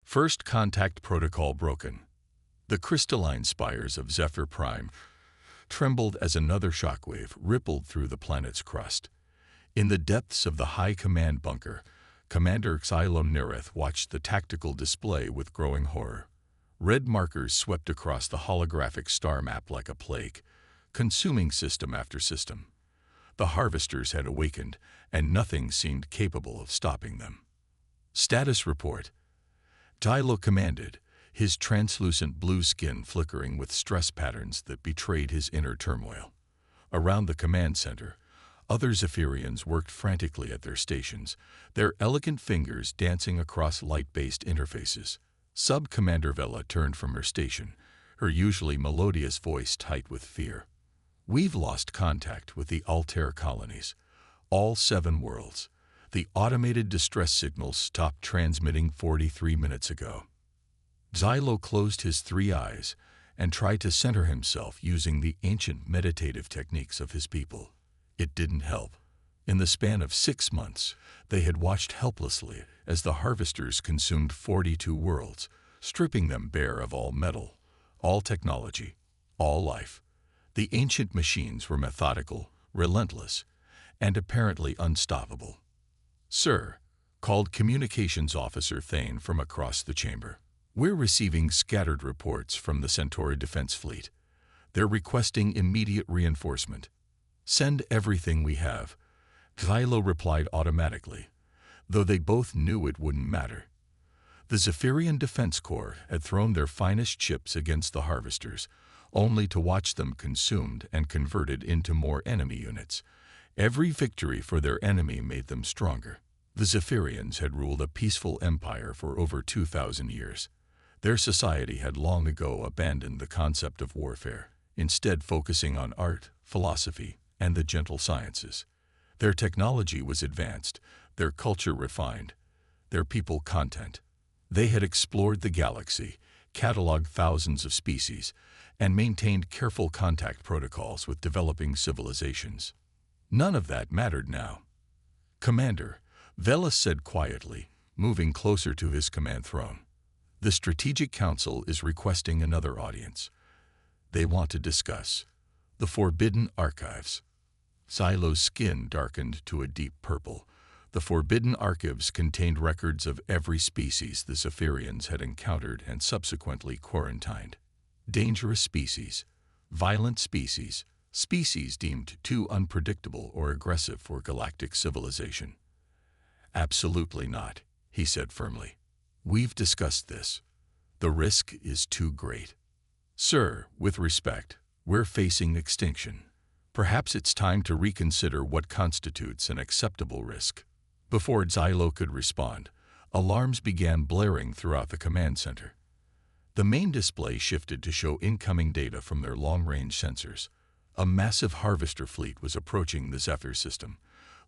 First contact protocol broken. The crystalline spires of Zephyr Prime trembled as another shockwave rippled through the planet's crust. In the depths of the high command bunker, Commander Xylo Nereth watched the tactical display with growing horror. Red markers swept across the holographic star map like a plague, consuming system after system. The harvesters had awakened, and nothing seemed capable of stopping them. Status report. Xylo commanded, his translucent blue skin flickering with stress patterns that betrayed his inner turmoil. Around the command center, other Zephyrians worked frantically at their stations, their elegant fingers dancing across light-based interfaces. Sub-Commander Vela turned from her station, her usually melodious voice tight with fear. "We've lost contact with the Altair colonies. All 7 worlds. The automated distress signals stopped transmitting 43 minutes ago." Xylo closed his 3 eyes and tried to center himself using the ancient meditative techniques of his people. It didn't help. In the span of 6 months, they had watched helplessly as the harvesters consumed 42 worlds, stripping them bare of all metal, all technology, all life. The ancient machines were methodical, relentless, and apparently unstoppable. "Sir," called Communications Officer Thane from across the chamber, "we're receiving scattered reports from the Centauri Defense Fleet. They're requesting immediate reinforcement." "Send everything we have," Xylo replied automatically, though they both knew it wouldn't matter. The Zephyrian Defense Corps had thrown their finest chips against the harvesters, only to watch them consumed and converted into more enemy units. Every victory for their enemy made them stronger. The Zephyrians had ruled a peaceful empire for over 2,000 years. Their society had long ago abandoned the concept of warfare, instead focusing on art, philosophy, and the gentle sciences. Their technology was advanced, their culture refined, their people content. They had explored the galaxy, cataloged thousands of species, and maintained careful contact protocols with developing civilizations. None of that mattered now. "Commander," Vela said quietly, moving closer to his command throne, "the Strategic Council is requesting another audience. They want to discuss the Forbidden Archives." Xylo's skin darkened to a deep purple. The Forbidden Archives contained records of every species the Zephyrians had encountered and subsequently quarantined. Dangerous species, violent species, species deemed too unpredictable or aggressive for galactic civilization. "Absolutely not," he said firmly. "We've discussed this. The risk is too great. Sir, with respect, we're facing extinction. Perhaps it's time to reconsider what constitutes an acceptable risk." Before Xylo could respond, alarms began blaring throughout the command center. The main display shifted to show incoming data from their long-range sensors. A massive harvester fleet was approaching the Zephyr system,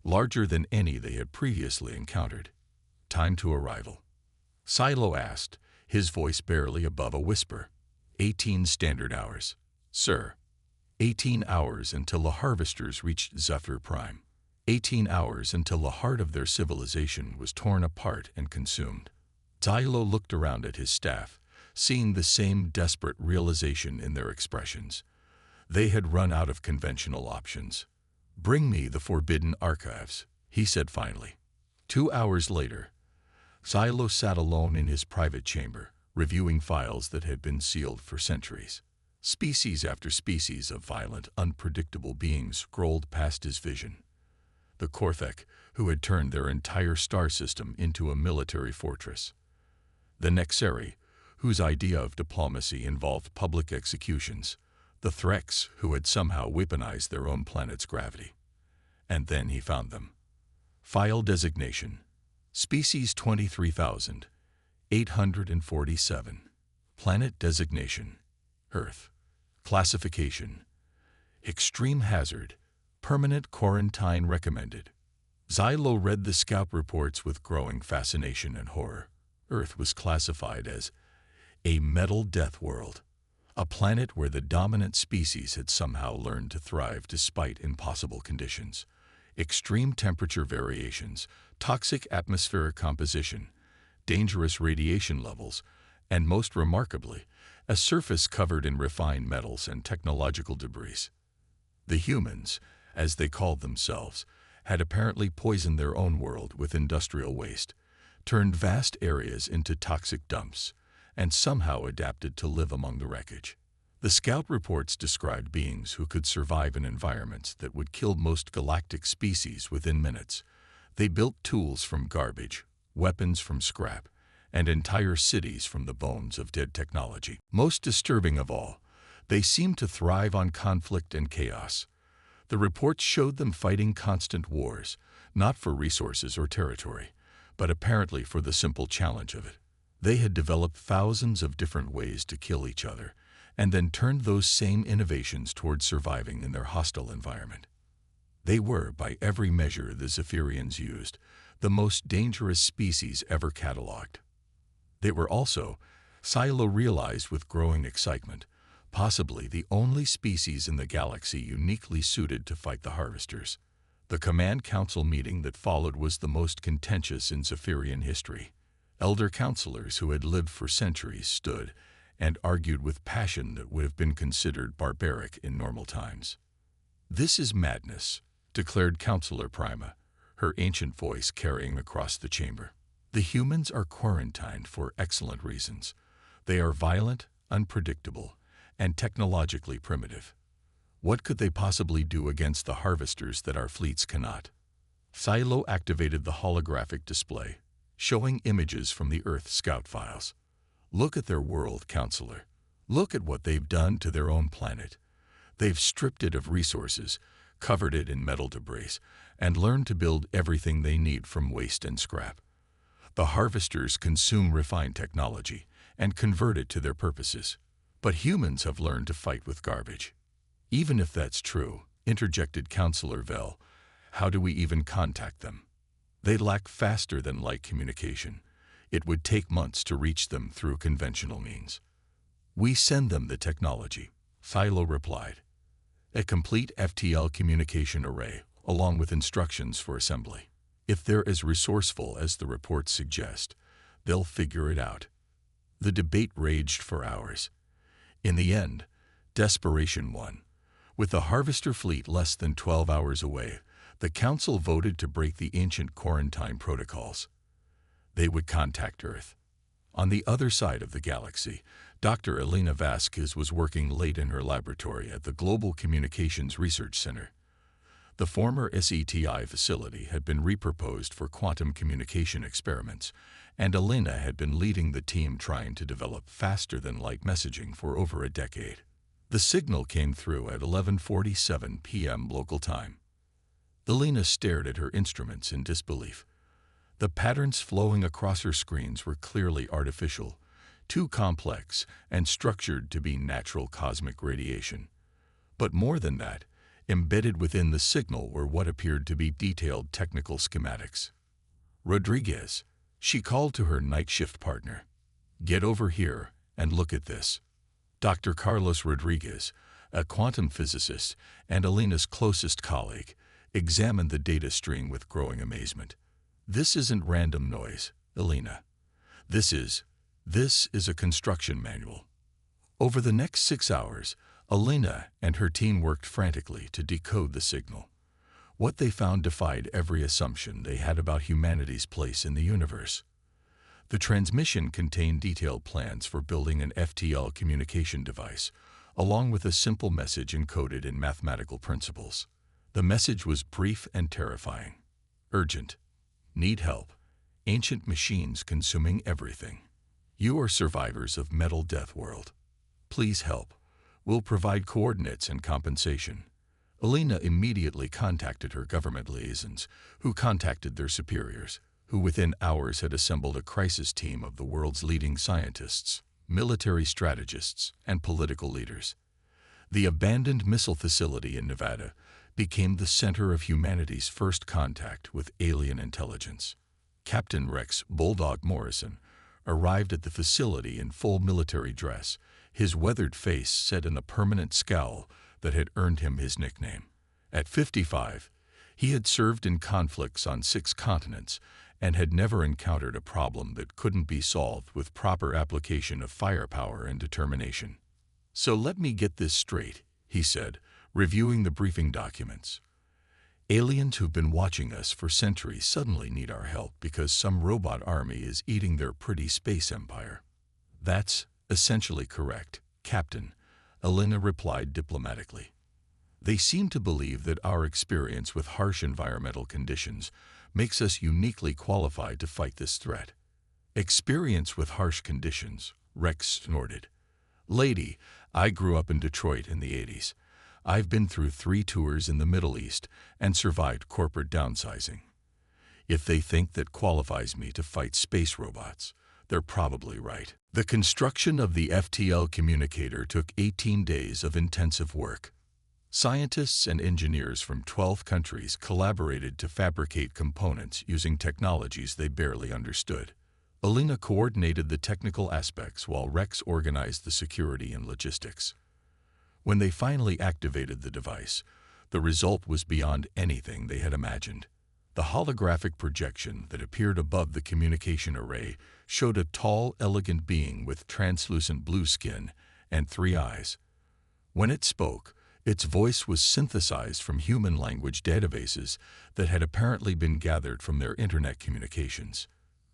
larger than any they had previously encountered. "Time to arrival?" Xylo asked, his voice barely above a whisper. 18 standard hours. "Sir." 18 hours until the harvesters reached Zephyr Prime. 18 hours until the heart of their civilization was torn apart and consumed. Xylo looked around at his staff, seeing the same desperate realization in their expressions. They had run out of conventional options. "Bring me the Forbidden Archives," he said finally. 2 hours later, Xylo sat alone in his private chamber, reviewing files that had been sealed for centuries. Species after species of violent, unpredictable beings scrolled past his vision. The Korthek, who had turned their entire star system into a military fortress. The Nexeri, whose idea of diplomacy involved public executions. The Threx, who had somehow weaponized their own planet's gravity. And then he found them. File designation: Species 23,847. Planet designation: Earth. Classification: Extreme hazard. Permanent quarantine recommended. Xylo read the scout reports with growing fascination and horror. Earth was classified as a metal death world, a planet where the dominant species had somehow learned to thrive despite impossible conditions. Extreme temperature variations, toxic atmospheric composition, dangerous radiation levels, and most remarkably, a surface covered in refined metals and technological debris. The humans, as they called themselves, had apparently poisoned their own world with industrial waste, turned vast areas into toxic dumps, and somehow adapted to live among the wreckage. The scout reports described beings who could survive in environments that would kill most galactic species within minutes. They built tools from garbage, weapons from scrap, and entire cities from the bones of dead technology. Most disturbing of all, they seemed to thrive on conflict and chaos. The reports showed them fighting constant wars, not for resources or territory, but apparently for the simple challenge of it. They had developed thousands of different ways to kill each other, and then turned those same innovations toward surviving in their hostile environment. They were, by every measure the Zephyrians used, the most dangerous species ever catalogued. They were also, Silo realized with growing excitement, possibly the only species in the galaxy uniquely suited to fight the Harvesters. The Command Council meeting that followed was the most contentious in Zephyrian history. Elder counselors who had lived for centuries stood and argued with passion that would have been considered barbaric in normal times. "This is madness," declared Counselor Prima, her ancient voice carrying across the chamber. "The humans are quarantined for excellent reasons. They are violent, unpredictable, and technologically primitive. What could they possibly do against the Harvesters that our fleets cannot?" Silo activated the holographic display, showing images from the Earth scout files. "Look at their world, Counselor. Look at what they've done to their own planet. They've stripped it of resources, covered it in metal debris, and learned to build everything they need from waste and scrap. The Harvesters consume refined technology and convert it to their purposes. But humans have learned to fight with garbage." "Even if that's true," interjected Counselor Vell, "how do we even contact them? They lack faster-than-light communication. It would take months to reach them through conventional means." "We send them the technology," Silo replied. "A complete FTL communication array, along with instructions for assembly. If they're as resourceful as the reports suggest, they'll figure it out." The debate raged for hours. In the end, desperation won. With the Harvester fleet less than 12 hours away, the Council voted to break the ancient quarantine protocols. They would contact Earth. On the other side of the galaxy, Dr. Elena Vasquez was working late in her laboratory at the Global Communications Research Center. The former SETI facility had been repurposed for quantum communication experiments, and Elena had been leading the team trying to develop faster-than-light messaging for over a decade. The signal came through at 11:47 p.m. local time. Elena stared at her instruments in disbelief. The patterns flowing across her screens were clearly artificial, too complex and structured to be natural cosmic radiation. But more than that, embedded within the signal were what appeared to be detailed technical schematics. "Rodriguez," she called to her night shift partner. "Get over here and look at this." Dr. Carlos Rodriguez, a quantum physicist and Elena's closest colleague, examined the data stream with growing amazement. "This isn't random noise, Elena. This is a construction manual." Over the next 6 hours, Elena and her team worked frantically to decode the signal. What they found defied every assumption they had about humanity's place in the universe. The transmission contained detailed plans for building an FTL communication device, along with a simple message encoded in mathematical principles. The message was brief and terrifying. "Urgent. Need help. Ancient machines consuming everything. You are survivors of Metal Death World. Please help. We'll provide coordinates and compensation." Elena immediately contacted her government liaisons, who contacted their superiors, who within hours had assembled a crisis team of the world's leading scientists, military strategists, and political leaders. The abandoned missile facility in Nevada became the center of humanity's first contact with alien intelligence. Captain Rex Bulldog Morrison arrived at the facility in full military dress, his weathered face set in the permanent scowl that had earned him his nickname. At 55, he had served in conflicts on 6 continents and had never encountered a problem that couldn't be solved with proper application of firepower and determination. "So let me get this straight," he said, reviewing the briefing documents. "Aliens who've been watching us for centuries suddenly need our help because some robot army is eating their pretty space empire." "That's essentially correct, Captain," Elena replied diplomatically. "They seem to believe that our experience with harsh environmental conditions makes us uniquely qualified to fight this threat." "Experience with harsh conditions," Rex snorted. "Lady, I grew up in Detroit in the 80s. I've been through 3 tours in the Middle East and survived corporate downsizing. If they think that qualifies me to fight space robots, they're probably right." The construction of the FTL communicator took 18 days of intensive work. Scientists and engineers from 12 countries collaborated to fabricate components using technologies they barely understood. Elena coordinated the technical aspects while Rex organized the security and logistics. When they finally activated the device, the result was beyond anything they had imagined. The holographic projection that appeared above the communication array showed a tall, elegant being with translucent blue skin and 3 eyes. When it spoke, its voice was synthesized from human language databases that had apparently been gathered from their internet communications.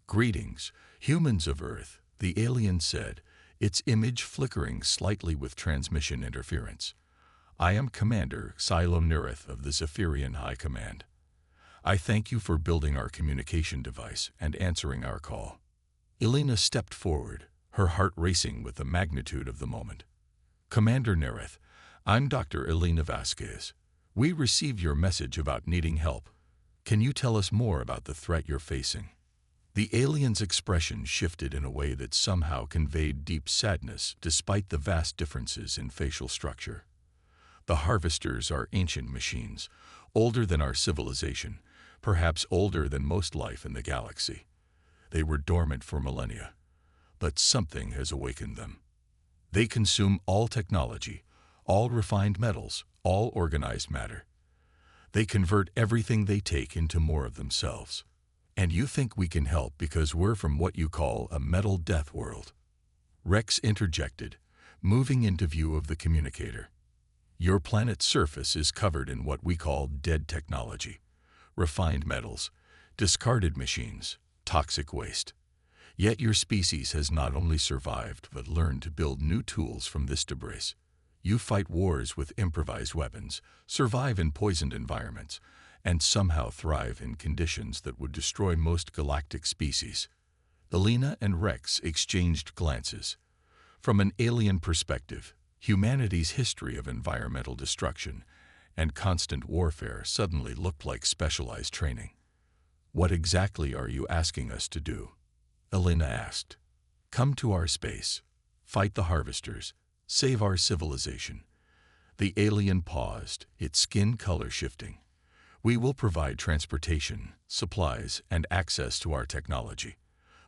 "Greetings, humans of Earth," the alien said, its image flickering slightly with transmission interference. "I am Commander Xylom Nerith of the Zephyrian High Command. I thank you for building our communication device and answering our call." Elena stepped forward, her heart racing with the magnitude of the moment. "Commander Nerith, I'm Dr. Elena Vasquez. We received your message about needing help. Can you tell us more about the threat you're facing?" The alien's expression shifted in a way that somehow conveyed deep sadness despite the vast differences in facial structure. "The harvesters are ancient machines, older than our civilization, perhaps older than most life in the galaxy. They were dormant for millennia, but something has awakened them. They consume all technology, all refined metals, all organized matter. They convert everything they take into more of themselves. And you think we can help because we're from what you call a metal death world?" Rex interjected, moving into view of the communicator. "Your planet's surface is covered in what we call dead technology, refined metals, discarded machines, toxic waste. Yet your species has not only survived but learned to build new tools from this debris. You fight wars with improvised weapons, survive in poisoned environments, and somehow thrive in conditions that would destroy most galactic species." Elena and Rex exchanged glances. From an alien perspective, humanity's history of environmental destruction and constant warfare suddenly looked like specialized training. "What exactly are you asking us to do?" Elena asked. "Come to our space, fight the harvesters, save our civilization." The alien paused, its skin color shifting. "We will provide transportation, supplies, and access to our technology.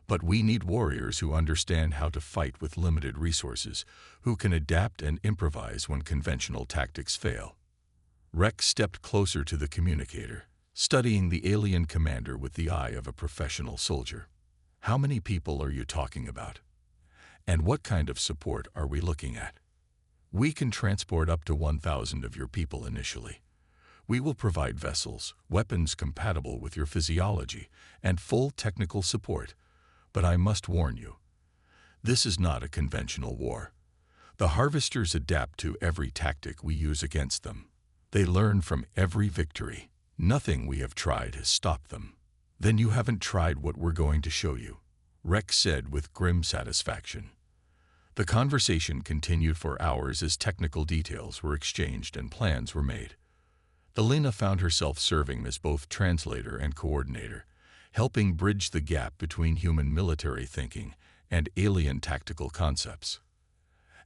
But we need warriors who understand how to fight with limited resources, who can adapt and improvise when conventional tactics fail." Rex stepped closer to the communicator, studying the alien commander with the eye of a professional soldier. "How many people are you talking about? And what kind of support are we looking at?" "We can transport up to 1,000 of your people initially. We will provide vessels, weapons compatible with your physiology, and full technical support. But I must warn you, this is not a conventional war. The harvesters adapt to every tactic we use against them. They learn from every victory. Nothing we have tried has stopped them." "Then you haven't tried what we're going to show you," Rex said with grim satisfaction. The conversation continued for hours as technical details were exchanged and plans were made. Elena found herself serving as both translator and coordinator, helping bridge the gap between human military thinking and alien tactical concepts.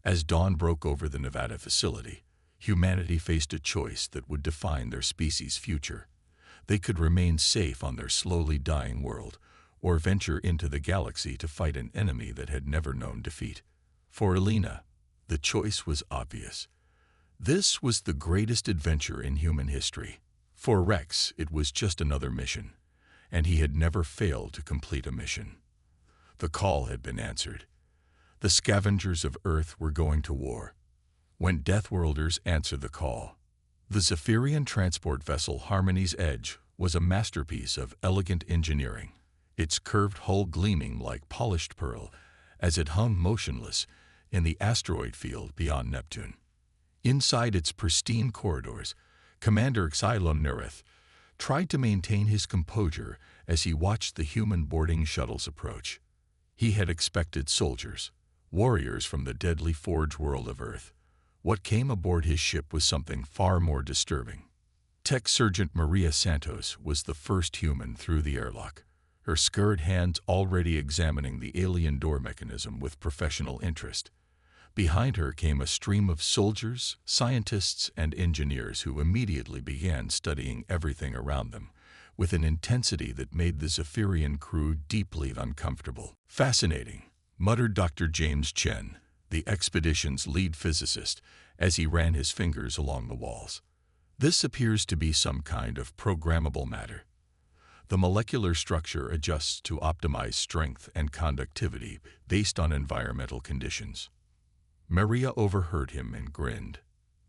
As dawn broke over the Nevada facility, humanity faced a choice that would define their species' future. They could remain safe on their slowly dying world, or venture into the galaxy to fight an enemy that had never known defeat. For Elena, the choice was obvious. This was the greatest adventure in human history. For Rex, it was just another mission. and he had never failed to complete a mission. The call had been answered. The scavengers of Earth were going to war. When Deathworlders answered the call, the Zephyrian transport vessel Harmony's Edge was a masterpiece of elegant engineering, its curved hull gleaming like polished pearl as it hung motionless in the asteroid field beyond Neptune. Inside its pristine corridors, Commander Xylon Nerith tried to maintain his composure as he watched the human boarding shuttles approach. He had expected soldiers, warriors from the deadly forge world of Earth. What came aboard his ship was something far more disturbing. Tech Sergeant Maria Santos was the first human through the airlock, her scared hands already examining the alien door mechanism with professional interest. Behind her came a stream of soldiers, scientists, and engineers who immediately began studying everything around them, with an intensity that made the Zephyrian crew deeply uncomfortable. "Fascinating," muttered Dr. James Chen, the expedition's lead physicist, as he ran his fingers along the walls. "This appears to be some kind of programmable matter. The molecular structure adjusts to optimize strength and conductivity based on environmental conditions." Maria overheard him and grinned.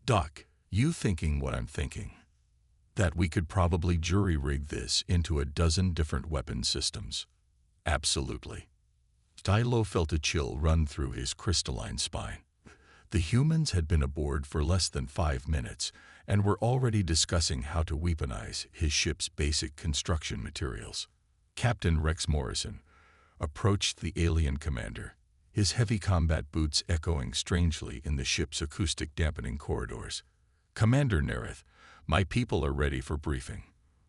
"Doc, you thinking what I'm thinking? That we could probably jury-rig this into a dozen different weapon systems?" "Absolutely." Stylo felt a chill run through his crystalline spine. The humans had been aboard for less than 5 minutes and were already discussing how to weaponize his ship's basic construction materials. Captain Rex Morrison approached the alien commander, his heavy combat boots echoing strangely in the ship's acoustic dampening corridors. "Commander Nerith, my people are ready for briefing.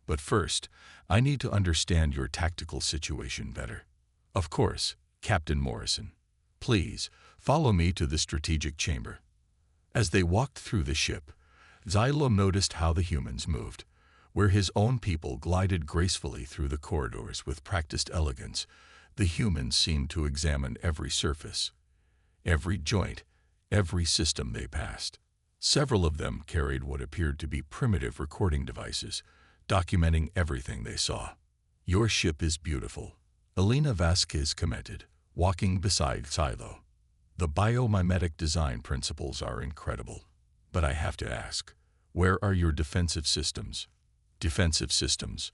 But first, I need to understand your tactical situation better." "Of course, Captain Morrison. Please, follow me to the strategic chamber." As they walked through the ship, Xylo noticed how the humans moved. Where his own people glided gracefully through the corridors with practiced elegance, the humans seemed to examine every surface, every joint, every system they passed. Several of them carried what appeared to be primitive recording devices, documenting everything they saw. "Your ship is beautiful," Elena Vasquez commented, walking beside Xylo. "The biomimetic design principles are incredible. But I have to ask, where are your defensive systems?" "Defensive systems?"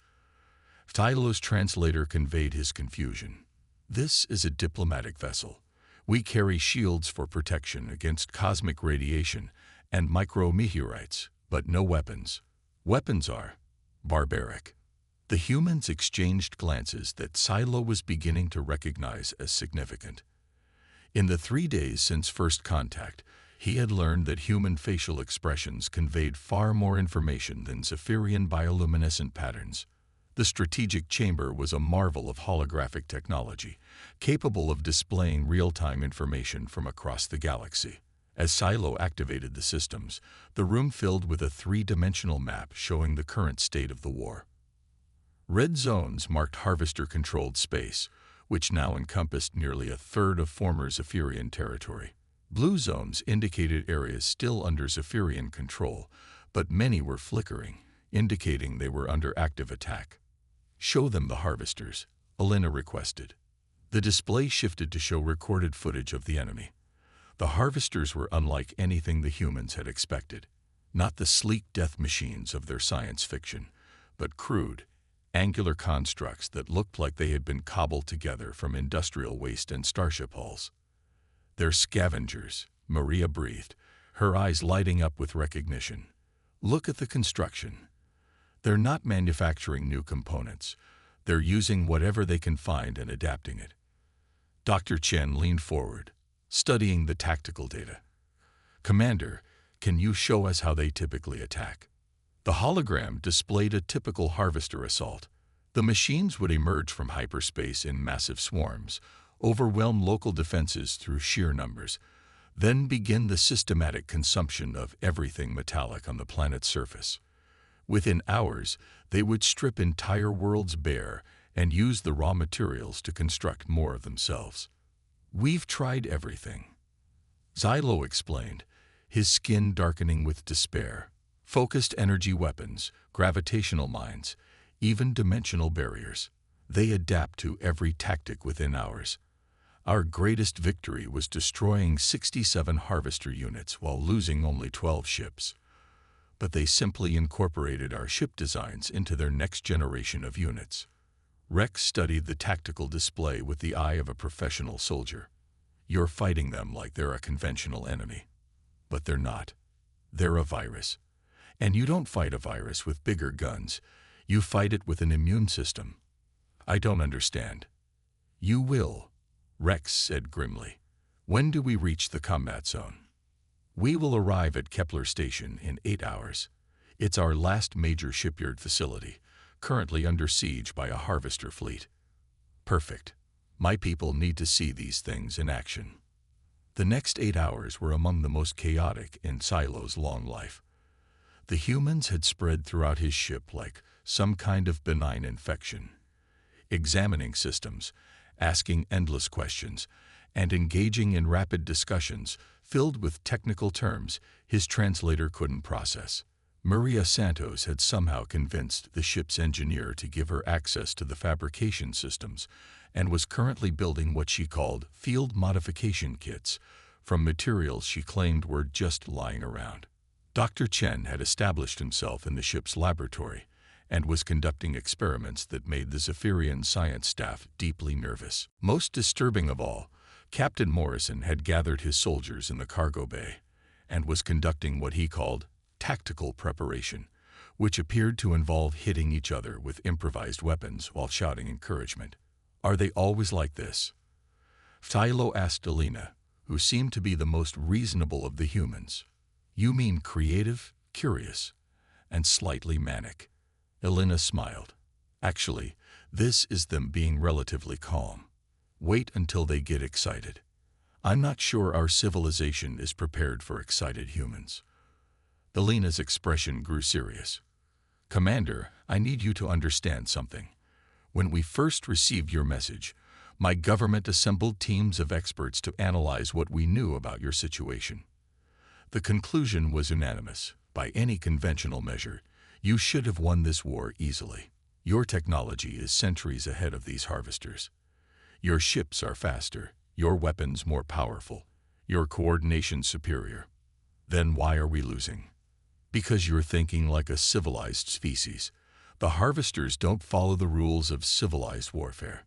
Xylo's translator conveyed his confusion. "This is a diplomatic vessel. We carry shields for protection against cosmic radiation and micrometeorites, but no weapons. Weapons are barbaric." The humans exchanged glances that Xylo was beginning to recognize as significant. In the 3 days since first contact, he had learned that human facial expressions conveyed far more information than Zephyrian bioluminescent patterns. The strategic chamber was a marvel of holographic technology, capable of displaying real-time information from across the galaxy. As Xylo activated the systems, the room filled with a 3-dimensional map showing the current state of the war. Red zones marked harvester-controlled space, which now encompassed nearly a third of former Zephyrian territory. Blue zones indicated areas still under Zephyrian control, but many were flickering, indicating they were under active attack. "Show them the harvesters," Elena requested. The display shifted to show recorded footage of the enemy. The harvesters were unlike anything the humans had expected. Not the sleek death machines of their science fiction, but crude, angular constructs that looked like they had been cobbled together from industrial waste and starship hulls. "They're scavengers," Maria breathed, her eyes lighting up with recognition. "Look at the construction. They're not manufacturing new components. They're using whatever they can find and adapting it." Dr. Chen leaned forward, studying the tactical data. "Commander, can you show us how they typically attack?" The hologram displayed a typical harvester assault. The machines would emerge from hyperspace in massive swarms, overwhelm local defenses through sheer numbers, then begin the systematic consumption of everything metallic on the planet's surface. Within hours, they would strip entire worlds bare and use the raw materials to construct more of themselves. "We've tried everything," Xylo explained, his skin darkening with despair. "Focused energy weapons, gravitational mines, even dimensional barriers. They adapt to every tactic within hours. Our greatest victory was destroying 67 harvester units while losing only 12 ships. But they simply incorporated our ship designs into their next generation of units. Rex studied the tactical display with the eye of a professional soldier. You're fighting them like they're a conventional enemy. But they're not. They're a virus. And you don't fight a virus with bigger guns. You fight it with an immune system. I don't understand. You will, Rex said grimly. When do we reach the combat zone? We will arrive at Kepler Station in 8 hours. It's our last major shipyard facility, currently under siege by a harvester fleet. Perfect. My people need to see these things in action. The next 8 hours were among the most chaotic in Silo's long life. The humans had spread throughout his ship like some kind of benign infection. Examining systems, asking endless questions, and engaging in rapid discussions filled with technical terms his translator couldn't process. Maria Santos had somehow convinced the ship's engineer to give her access to the fabrication systems and was currently building what she called field modification kits from materials she claimed were just lying around. Dr. Chen had established himself in the ship's laboratory and was conducting experiments that made the Zephyrian science staff deeply nervous. Most disturbing of all, Captain Morrison had gathered his soldiers in the cargo bay and was conducting what he called tactical preparation, which appeared to involve hitting each other with improvised weapons while shouting encouragement. Are they always like this? Philo asked Alina, who seemed to be the most reasonable of the humans. You mean creative, curious, and slightly manic. Alina smiled. Actually, this is them being relatively calm. Wait until they get excited. I'm not sure our civilization is prepared for excited humans. Alina's expression grew serious. Commander, I need you to understand something. When we first received your message, my government assembled teams of experts to analyze what we knew about your situation. The conclusion was unanimous. By any conventional measure, you should have won this war easily. Your technology is centuries ahead of these harvesters. Your ships are faster, your weapons more powerful, your coordination superior. Then why are we losing? Because you're thinking like a civilized species. The harvesters don't follow the rules of civilized warfare.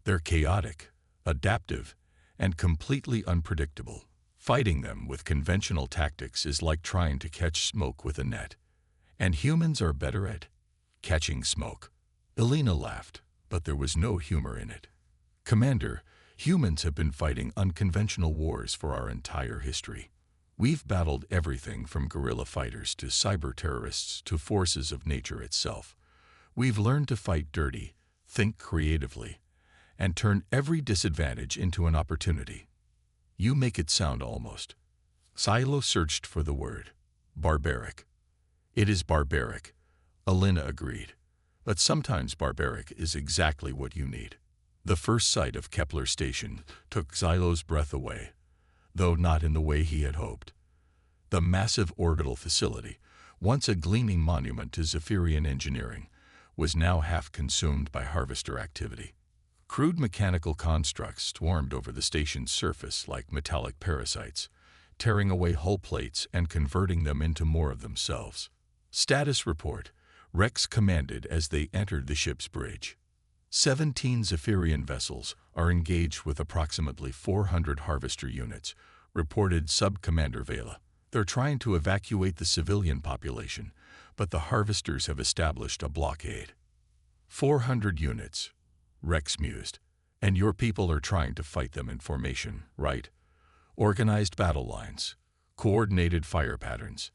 They're chaotic, adaptive, and completely unpredictable. Fighting them with conventional tactics is like trying to catch smoke with a net. And humans are better at catching smoke. Alina laughed, but there was no humor in it. Commander, humans have been fighting unconventional wars for our entire history. We've battled everything from guerrilla fighters to cyber-terrorists to forces of nature itself. We've learned to fight dirty, think creatively, and turn every disadvantage into an opportunity. You make it sound almost. Silo searched for the word. Barbaric. It is barbaric, Alina agreed. But sometimes barbaric is exactly what you need. The first sight of Kepler Station took Silo's breath away, though not in the way he had hoped. The massive orbital facility, once a gleaming monument to Zephyrian engineering, was now half consumed by harvester activity. Crude mechanical constructs swarmed over the station's surface like metallic parasites, tearing away hull plates and converting them into more of themselves. Status report, Rex commanded as they entered the ship's bridge. 17 Zephyrian vessels are engaged with approximately 400 harvester units, reported Sub-Commander Vela. They're trying to evacuate the civilian population, but the harvesters have established a blockade. 400 units, Rex mused. And your people are trying to fight them in formation, right? Organized battle lines, coordinated fire patterns.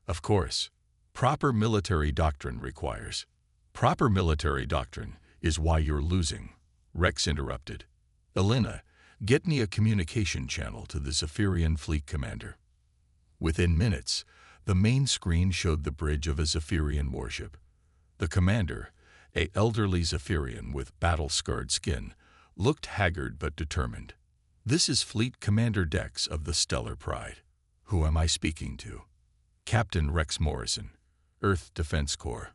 Of course, proper military doctrine requires. Proper military doctrine is why you're losing, Rex interrupted. Alina, get me a communication channel to the Zephyrian fleet commander. Within minutes, the main screen showed the bridge of a Zephyrian warship. The commander, an elderly Zephyrian with battle-scarred skin, looked haggard but determined. This is Fleet Commander Dex of the Stellar Pride. Who am I speaking to? Captain Rex Morrison, Earth Defense Corps.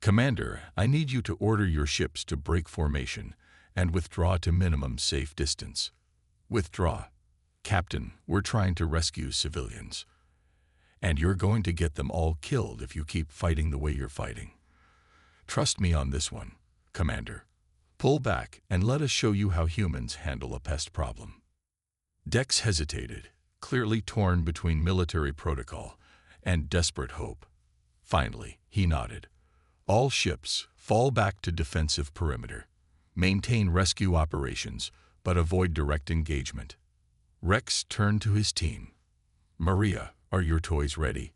Commander, I need you to order your ships to break formation and withdraw to minimum safe distance. Withdraw. Captain, we're trying to rescue civilians. And you're going to get them all killed if you keep fighting the way you're fighting. Trust me on this one, Commander. Pull back and let us show you how humans handle a pest problem. Dex hesitated, clearly torn between military protocol and desperate hope. Finally, he nodded. All ships, fall back to defensive perimeter. Maintain rescue operations, but avoid direct engagement. Rex turned to his team. Maria, are your toys ready?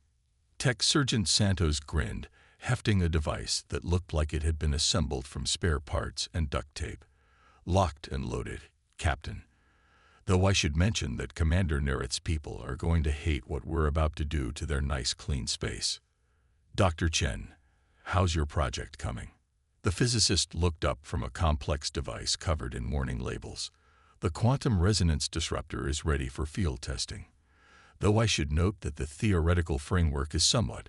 Tech Sergeant Santos grinned, hefting a device that looked like it had been assembled from spare parts and duct tape. Locked and loaded, Captain. Though I should mention that Commander Nerith's people are going to hate what we're about to do to their nice clean space. Dr. Chen, how's your project coming? The physicist looked up from a complex device covered in warning labels. The quantum resonance disruptor is ready for field testing, though I should note that the theoretical framework is somewhat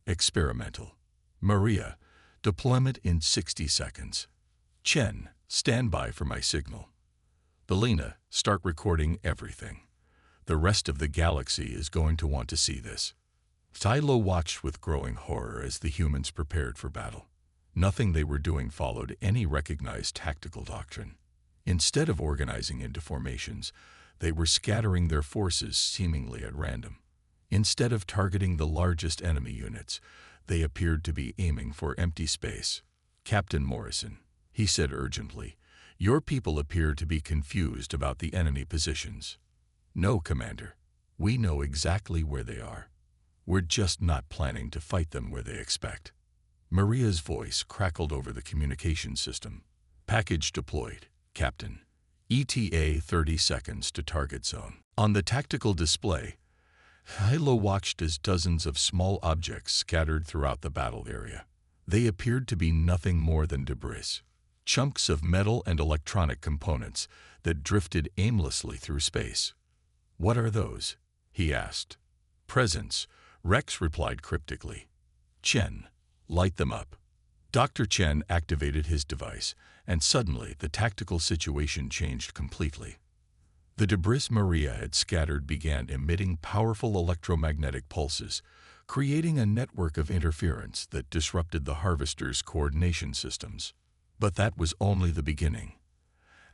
experimental. Maria, deployment in 60 seconds. Chen, stand by for my signal. Belina, start recording everything. The rest of the galaxy is going to want to see this. Tylo watched with growing horror as the humans prepared for battle. Nothing they were doing followed any recognized tactical doctrine. Instead of organizing into formations, they were scattering their forces seemingly at random. Instead of targeting the largest enemy units, they appeared to be aiming for empty space. Captain Morrison, he said urgently, your people appear to be confused about the enemy positions. No, Commander. We know exactly where they are. We're just not planning to fight them where they expect. Maria's voice crackled over the communication system. Package deployed, Captain. ETA 30 seconds to target zone. On the tactical display, Hilo watched as dozens of small objects scattered throughout the battle area. They appeared to be nothing more than debris, chunks of metal and electronic components that drifted aimlessly through space. What are those? He asked. Presents, Rex replied cryptically. Chen, light them up. Dr. Chen activated his device, and suddenly the tactical situation changed completely. The debris Maria had scattered began emitting powerful electromagnetic pulses, creating a network of interference that disrupted the Harvester's coordination systems. But that was only the beginning.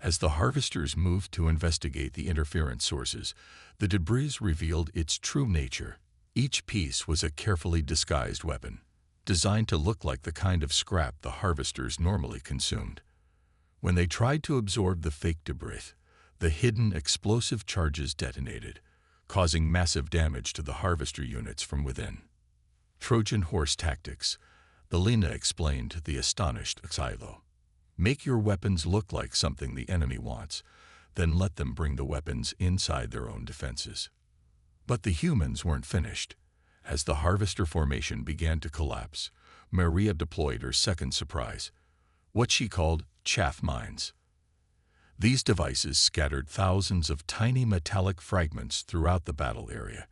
As the Harvesters moved to investigate the interference sources, the debris revealed its true nature. Each piece was a carefully disguised weapon, designed to look like the kind of scrap the Harvesters normally consumed. When they tried to absorb the fake debris, the hidden explosive charges detonated, causing massive damage to the Harvester units from within. Trojan horse tactics, Belina explained to the astonished Xylo. Make your weapons look like something the enemy wants, then let them bring the weapons inside their own defenses. But the humans weren't finished. As the Harvester formation began to collapse, Maria deployed her second surprise, what she called chaff mines. These devices scattered thousands of tiny metallic fragments throughout the battle area,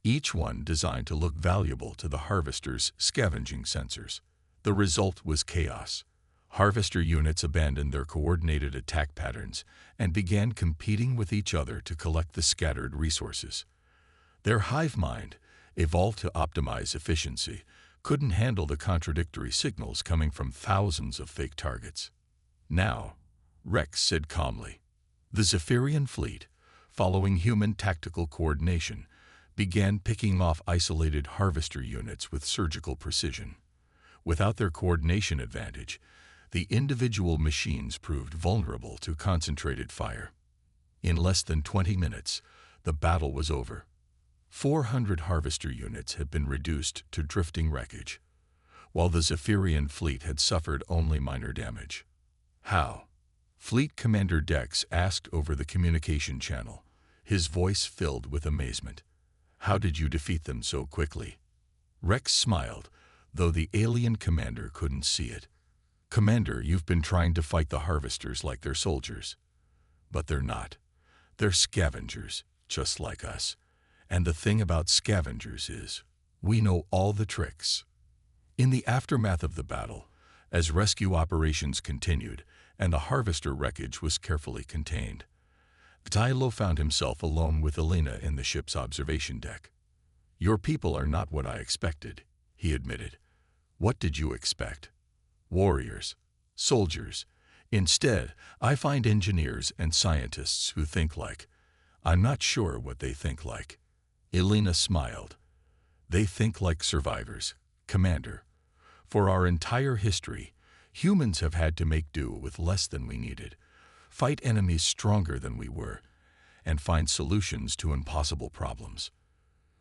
each one designed to look valuable to the Harvester's scavenging sensors. The result was chaos. Harvester units abandoned their coordinated attack patterns and began competing with each other to collect the scattered resources. Their hive mind, evolved to optimize efficiency, couldn't handle the contradictory signals coming from thousands of fake targets. Now, Rex said calmly, the Zephyrian fleet, following human tactical coordination, began picking off isolated Harvester units with surgical precision. Without their coordination advantage, the individual machines proved vulnerable to concentrated fire. In less than 20 minutes, the battle was over. 400 Harvester units had been reduced to drifting wreckage, while the Zephyrian fleet had suffered only minor damage. How? Fleet Commander Dex asked over the communication channel, his voice filled with amazement. How did you defeat them so quickly? Rex smiled, though the alien commander couldn't see it. Commander, you've been trying to fight the Harvesters like they're soldiers. But they're not. They're scavengers, just like us. And the thing about scavengers is, we know all the tricks. In the aftermath of the battle, as rescue operations continued and the harvester wreckage was carefully contained. Tylo found himself alone with Elena in the ship's observation deck. "Your people are not what I expected," he admitted. "What did you expect? Warriors, soldiers. Instead, I find engineers and scientists who think like. I'm not sure what they think like." Elena smiled. "They think like survivors, Commander. For our entire history, humans have had to make do with less than we needed, fight enemies stronger than we were, and find solutions to impossible problems.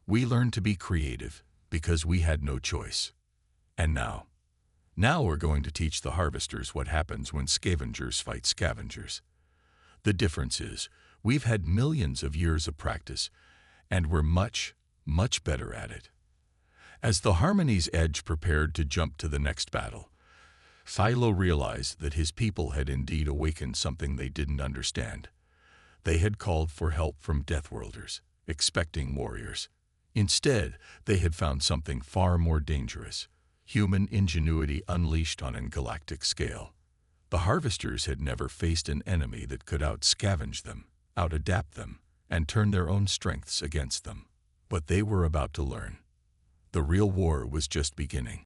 We learned to be creative because we had no choice. And now we're going to teach the harvesters what happens when scavengers fight scavengers. The difference is, we've had millions of years of practice, and we're much, much better at it." As the Harmony's Edge prepared to jump to the next battle, Philo realized that his people had indeed awakened something they didn't understand. They had called for help from Deathworlders, expecting warriors. Instead, they had found something far more dangerous: human ingenuity unleashed on a galactic scale. The harvesters had never faced an enemy that could out-scavenge them, out-adapt them, and turn their own strengths against them. But they were about to learn. The real war was just beginning.